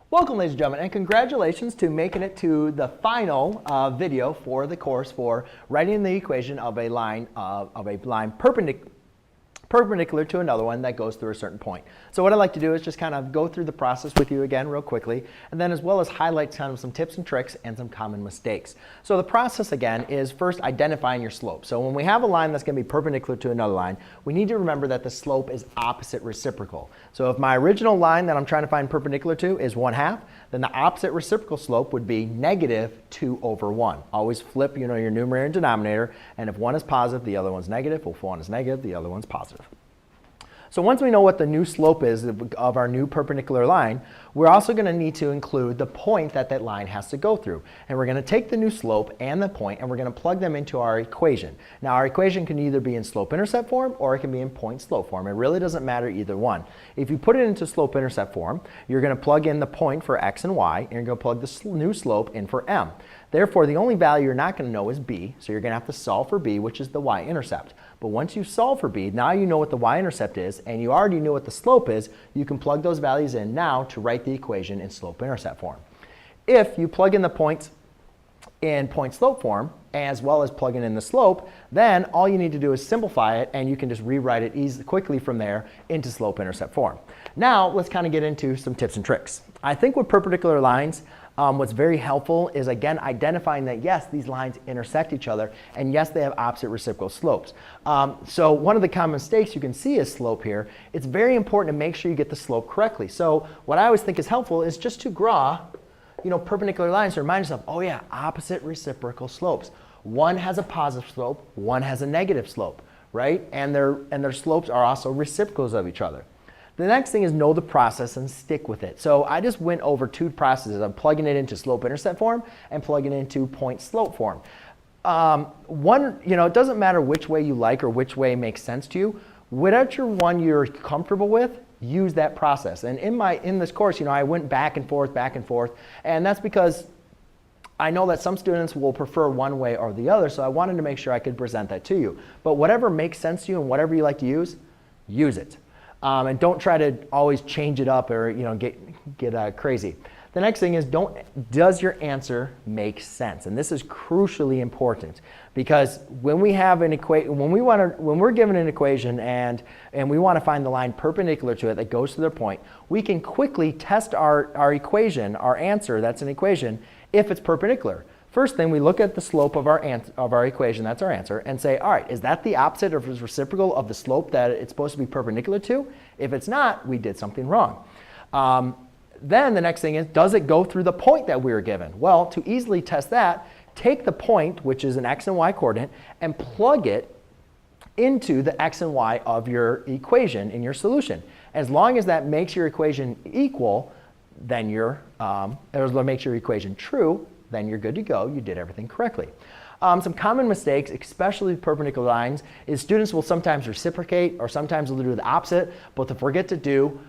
Welcome, ladies and gentlemen, and congratulations to making it to the final video for the course for writing the equation of a line perpendicular to another one that goes through a certain point. So what I'd like to do is just kind of go through the process with you again real quickly, and then as well as highlight kind of some tips and tricks and some common mistakes. So the process again is first identifying your slope. So when we have a line that's going to be perpendicular to another line, we need to remember that the slope is opposite reciprocal. So if my original line that I'm trying to find perpendicular to is 1/2, then the opposite reciprocal slope would be -2/1. Always flip, your numerator and denominator, and if one is positive, the other one's negative. If one is negative, the other one's positive. So once we know what the new slope is of our new perpendicular line, we're also going to need to include the point that that line has to go through. And we're going to take the new slope and the point, and we're going to plug them into our equation. Now, our equation can either be in slope-intercept form, or it can be in point-slope form. It really doesn't matter either one. If you put it into slope-intercept form, you're going to plug in the point for x and y, and you're going to plug the new slope in for m. Therefore, the only value you're not going to know is b, so you're going to have to solve for b, which is the y-intercept. But once you solve for b, now you know what the y-intercept is, and you already know what the slope is. You can plug those values in now to write the equation in slope-intercept form. If you plug in the points in point-slope form, as well as plug in the slope, then all you need to do is simplify it, and you can just rewrite it quickly from there into slope-intercept form. Now, let's kind of get into some tips and tricks. I think with perpendicular lines, what's very helpful is, again, identifying that, yes, these lines intersect each other, and yes, they have opposite reciprocal slopes. So one of the common mistakes you can see is slope here. It's very important to make sure you get the slope correctly. So what I always think is helpful is just to draw perpendicular lines to remind yourself, oh yeah, opposite reciprocal slopes. One has a positive slope, one has a negative slope, right? And their slopes are also reciprocals of each other. The next thing is know the process and stick with it. So I just went over two processes. I'm plugging it into slope-intercept form and plugging it into point-slope form. It doesn't matter which way you like or which way makes sense to you. Whatever one you're comfortable with, use that process. And in this course, I went back and forth, and that's because I know that some students will prefer one way or the other, so I wanted to make sure I could present that to you. But whatever makes sense to you and whatever you like to use it. And don't try to always change it up or get crazy. The next thing is, does your answer make sense? And this is crucially important, because when we have an when we're given an equation and we want to find the line perpendicular to it that goes to their point, we can quickly test our equation, our answer that's an equation, if it's perpendicular. First thing, we look at the slope of our equation, that's our answer, and say, all right, is that the opposite or is reciprocal of the slope that it's supposed to be perpendicular to? If it's not, we did something wrong. Then the next thing is, does it go through the point that we were given? Well, to easily test that, take the point, which is an x and y coordinate, and plug it into the x and y of your equation in your solution. As long as that makes your equation equal, then makes your equation true, then you're good to go. You did everything correctly. Some common mistakes, especially with perpendicular lines, is students will sometimes reciprocate or sometimes they'll do the opposite, but they'll forget to do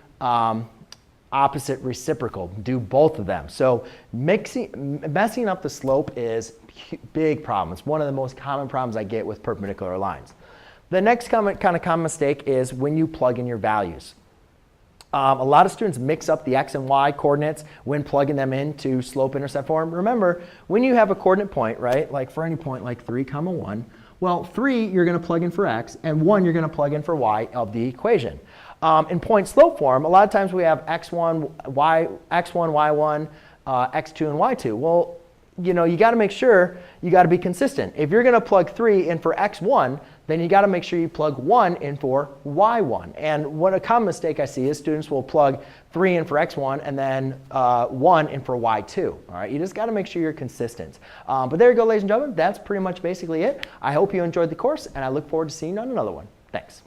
opposite reciprocal. Do both of them. So messing up the slope is a big problem. It's one of the most common problems I get with perpendicular lines. The next kind of common mistake is when you plug in your values. A lot of students mix up the x and y coordinates when plugging them into slope-intercept form. Remember, when you have a coordinate point, right, like for any point like 3, 1, well, 3 you're going to plug in for x, and 1 you're going to plug in for y of the equation. In point-slope form, a lot of times we have x1, y1, x2, and y2. Well, you got to make sure you got to be consistent. If you're going to plug 3 in for x1, then you got to make sure you plug 1 in for y1. And what a common mistake I see is students will plug 3 in for x1 and then 1 in for y2. All right, you just got to make sure you're consistent. But there you go, ladies and gentlemen. That's pretty much basically it. I hope you enjoyed the course, and I look forward to seeing you on another one. Thanks.